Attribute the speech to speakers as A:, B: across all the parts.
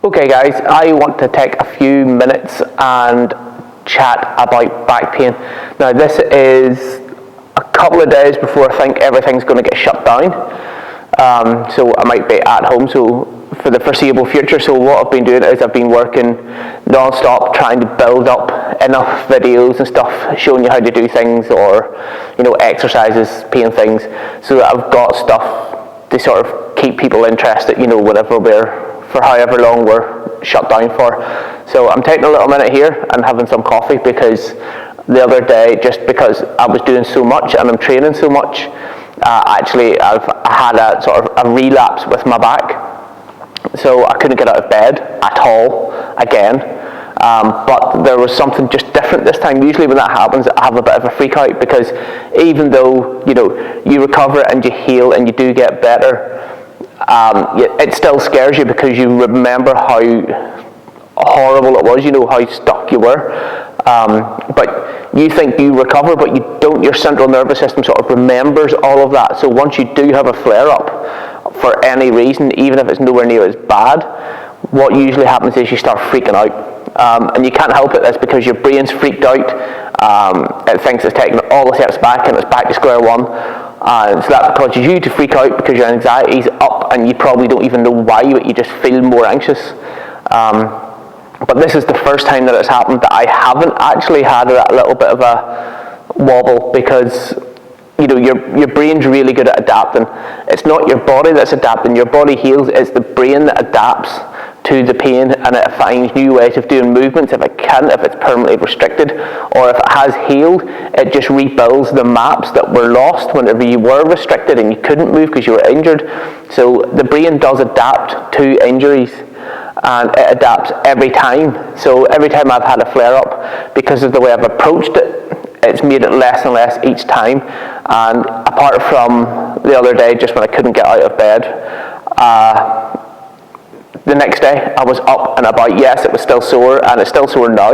A: Okay guys, I want to take a few minutes and chat about back pain. Now this is a couple of days before I think everything's going to get shut down, so I might be at home for the foreseeable future. So what I've been doing is I've been working non-stop trying to build up enough videos and stuff showing you how to do things, or exercises, pain things, so that I've got stuff to sort of keep people interested, whenever for however long we're shut down for. So I'm taking a little minute here and having some coffee, because the other day, just because I was doing so much and I'm training so much, actually I had a sort of a relapse with my back. So I couldn't get out of bed at all again. But there was something just different this time. Usually when that happens, I have a bit of a freak out, because even though you recover and you heal and you do get better, it still scares you, because you remember how horrible it was, how stuck you were. But you think you recover, but you don't. Your central nervous system sort of remembers all of that. So once you do have a flare-up for any reason, even if it's nowhere near as bad, what usually happens is you start freaking out. And you can't help it. That's because your brain's freaked out. It thinks it's taken all the steps back and it's back to square one. So that causes you to freak out, because your anxiety's up and you probably don't even know why, but you just feel more anxious. But this is the first time that it's happened that I haven't actually had that little bit of a wobble, because your brain's really good at adapting. It's not your body that's adapting. Your body heals. It's the brain that adapts to the pain, and it finds new ways of doing movements if it's permanently restricted, or if it has healed, it just rebuilds the maps that were lost whenever you were restricted and you couldn't move because you were injured. So the brain does adapt to injuries, and it adapts every time. So every time I've had a flare-up, because of the way I've approached it, it's made it less and less each time. And apart from the other day, just when I couldn't get out of bed, the next day I was up and about. Yes, it was still sore, and it's still sore now,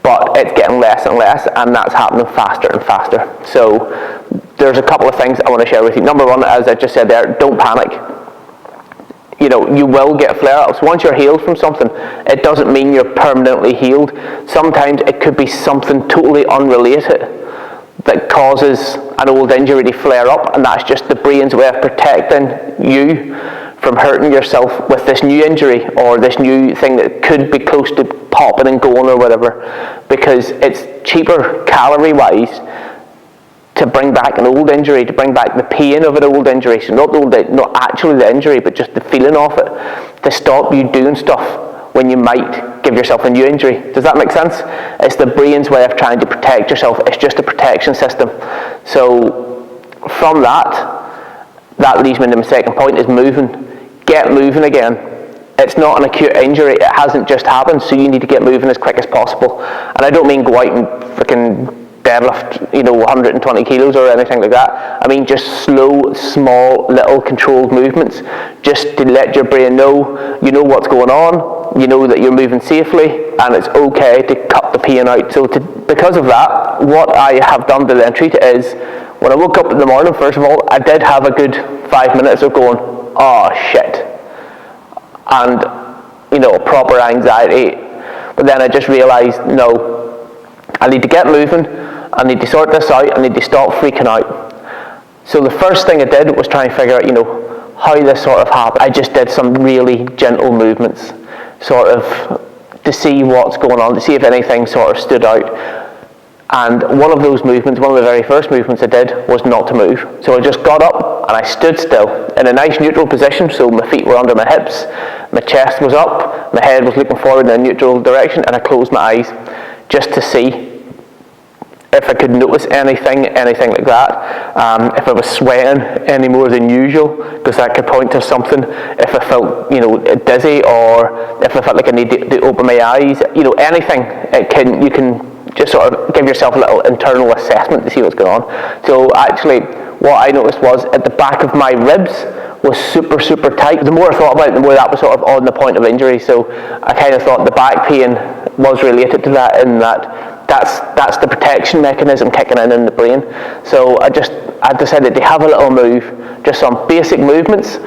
A: but it's getting less and less, and that's happening faster and faster. So there's a couple of things I want to share with you. Number one, as I just said there, don't panic. You will get flare-ups. Once you're healed from something, it doesn't mean you're permanently healed. Sometimes it could be something totally unrelated that causes an old injury to flare up, and that's just the brain's way of protecting you from hurting yourself with this new injury, or this new thing that could be close to popping and going or whatever, because it's cheaper calorie-wise to bring back an old injury, to bring back the pain of an old injury, so not actually the injury, but just the feeling of it, to stop you doing stuff when you might give yourself a new injury. Does that make sense? It's the brain's way of trying to protect yourself. It's just a protection system. So from that leads me to my second point, is moving. Get moving again. It's not an acute injury. It hasn't just happened, so you need to get moving as quick as possible. And I don't mean go out and freaking deadlift 120 kilos or anything like that. I mean just slow, small, little controlled movements, just to let your brain know what's going on, that you're moving safely, and it's okay to cut the pain out. So because of that, what I have done to then treat it is, when I woke up in the morning, first of all, I did have a good 5 minutes of going, oh shit, and proper anxiety. But then I just realized, no, I need to get moving. I need to sort this out. I need to stop freaking out. So the first thing I did was try and figure out, how this sort of happened. I just did some really gentle movements, sort of to see what's going on, to see if anything sort of stood out. And one of those movements, one of the very first movements I did, was not to move. So I just got up and I stood still in a nice neutral position. So my feet were under my hips, my chest was up, my head was looking forward in a neutral direction, and I closed my eyes just to see if I could notice anything like that. If I was sweating any more than usual, because that could point to something. If I felt dizzy, or if I felt like I needed to open my eyes, anything. You can just sort of give yourself a little internal assessment to see what's going on. So actually, what I noticed was at the back of my ribs was super, super tight. The more I thought about it, the more that was sort of on the point of injury. So I kind of thought the back pain was related to that, in that's the protection mechanism kicking in the brain. So I decided to have a little move, just some basic movements,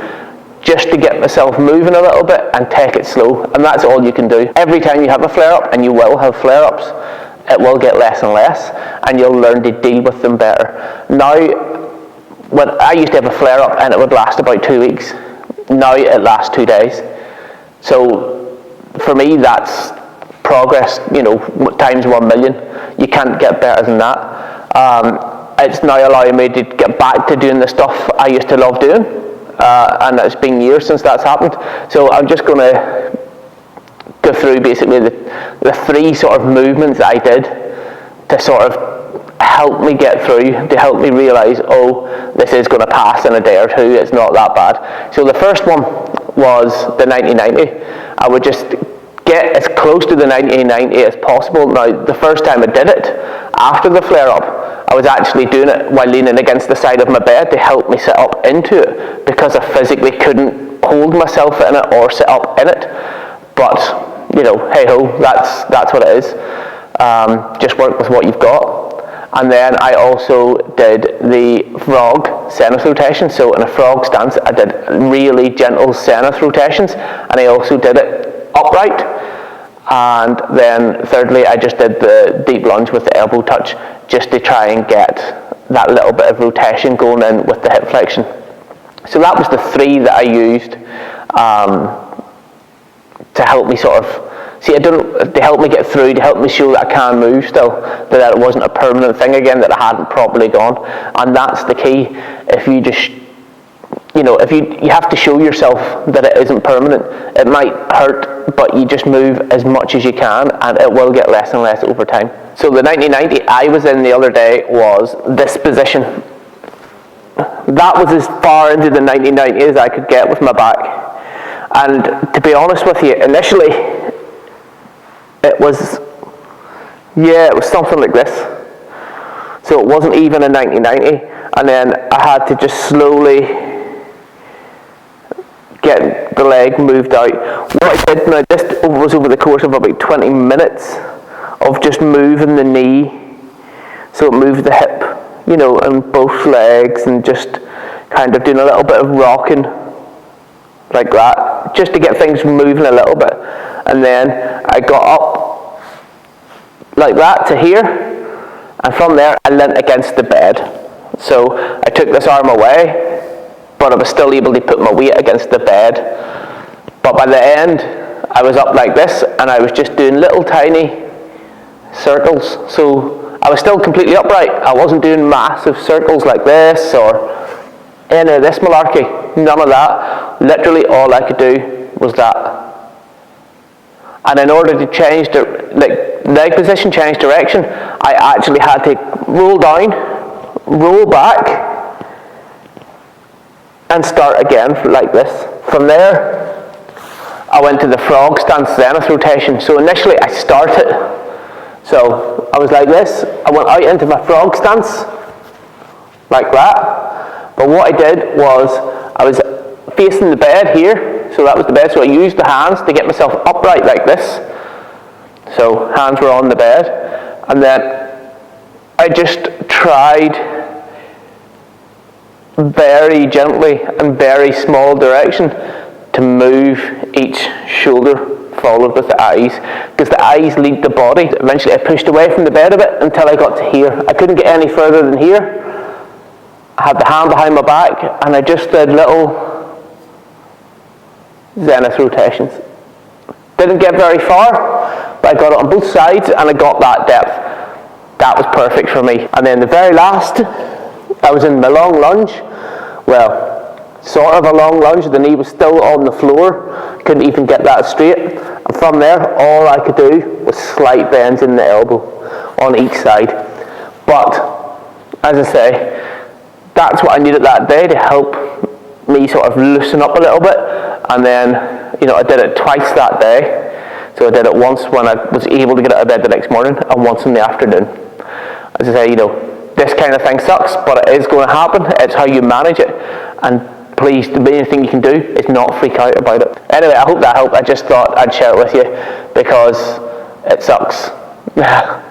A: just to get myself moving a little bit and take it slow, and that's all you can do. Every time you have a flare-up, and you will have flare-ups, it will get less and less, and you'll learn to deal with them better. Now, when I used to have a flare-up and it would last about 2 weeks, now it lasts 2 days. So for me, that's progress, times 1 million. You can't get better than that. It's now allowing me to get back to doing the stuff I used to love doing, and it's been years since that's happened. So I'm just going to go through basically the 3 sort of movements that I did to sort of help me get through, to help me realise, this is going to pass in a day or 2, it's not that bad. So the first one was the 90-90. I would just get as close to the 90-90 as possible. Now, the first time I did it, after the flare-up, I was actually doing it while leaning against the side of my bed to help me sit up into it, because I physically couldn't hold myself in it or sit up in it. But hey ho, that's what it is. Just work with what you've got. And then I also did the frog zenith rotation. So in a frog stance, I did really gentle zenith rotations, and I also did it upright. And then thirdly, I just did the deep lunge with the elbow touch, just to try and get that little bit of rotation going in with the hip flexion. So that was the 3 that I used to help me sort of to help me get through, to help me show that I can move still, that it wasn't a permanent thing again, that I hadn't properly gone. And that's the key. If you just, if you have to show yourself that it isn't permanent. It might hurt, but you just move as much as you can, and it will get less and less over time. So the 90-90 I was in the other day was this position. That was as far into the 90-90 as I could get with my back. And to be honest with you, initially, it was something like this. So it wasn't even a 90-90, and then I had to just slowly get the leg moved out. What I did now, this was over the course of about 20 minutes of just moving the knee, so it moved the hip, and both legs, and just kind of doing a little bit of rocking like that, just to get things moving a little bit. And then I got up like that to here, and from there I leant against the bed. So I took this arm away, but I was still able to put my weight against the bed. But by the end, I was up like this, and I was just doing little tiny circles. So I was still completely upright. I wasn't doing massive circles like this or any of this malarkey. None of that. Literally all I could do was that. And in order to change the leg position, change direction, I actually had to roll down, roll back, and start again like this. From there, I went to the frog stance zenith rotation. So initially I started, so I was like this, I went out into my frog stance, like that. But what I did was, I was facing the bed here, so that was the bed, so I used the hands to get myself upright like this. So hands were on the bed, and then I just tried very gently and very small direction to move each shoulder forward with the eyes, because the eyes lead the body. Eventually I pushed away from the bed a bit until I got to here. I couldn't get any further than here. I had the hand behind my back, and I just did little zenith rotations. Didn't get very far, but I got it on both sides, and I got that depth. That was perfect for me. And then the very last, I was in my long lunge. Well, sort of a long lunge. The knee was still on the floor. Couldn't even get that straight. And from there, all I could do was slight bends in the elbow on each side. But, as I say, that's what I needed that day to help me sort of loosen up a little bit. And then, I did it twice that day. So I did it once when I was able to get out of bed the next morning, and once in the afternoon. As I say, this kind of thing sucks, but it is going to happen. It's how you manage it. And please, the main thing you can do is not freak out about it. Anyway, I hope that helped. I just thought I'd share it with you because it sucks.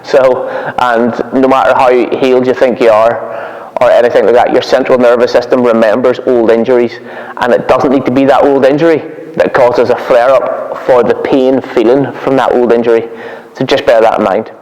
A: So, and no matter how healed you think you are, or anything like that. Your central nervous system remembers old injuries, and it doesn't need to be that old injury that causes a flare-up for the pain feeling from that old injury. So just bear that in mind.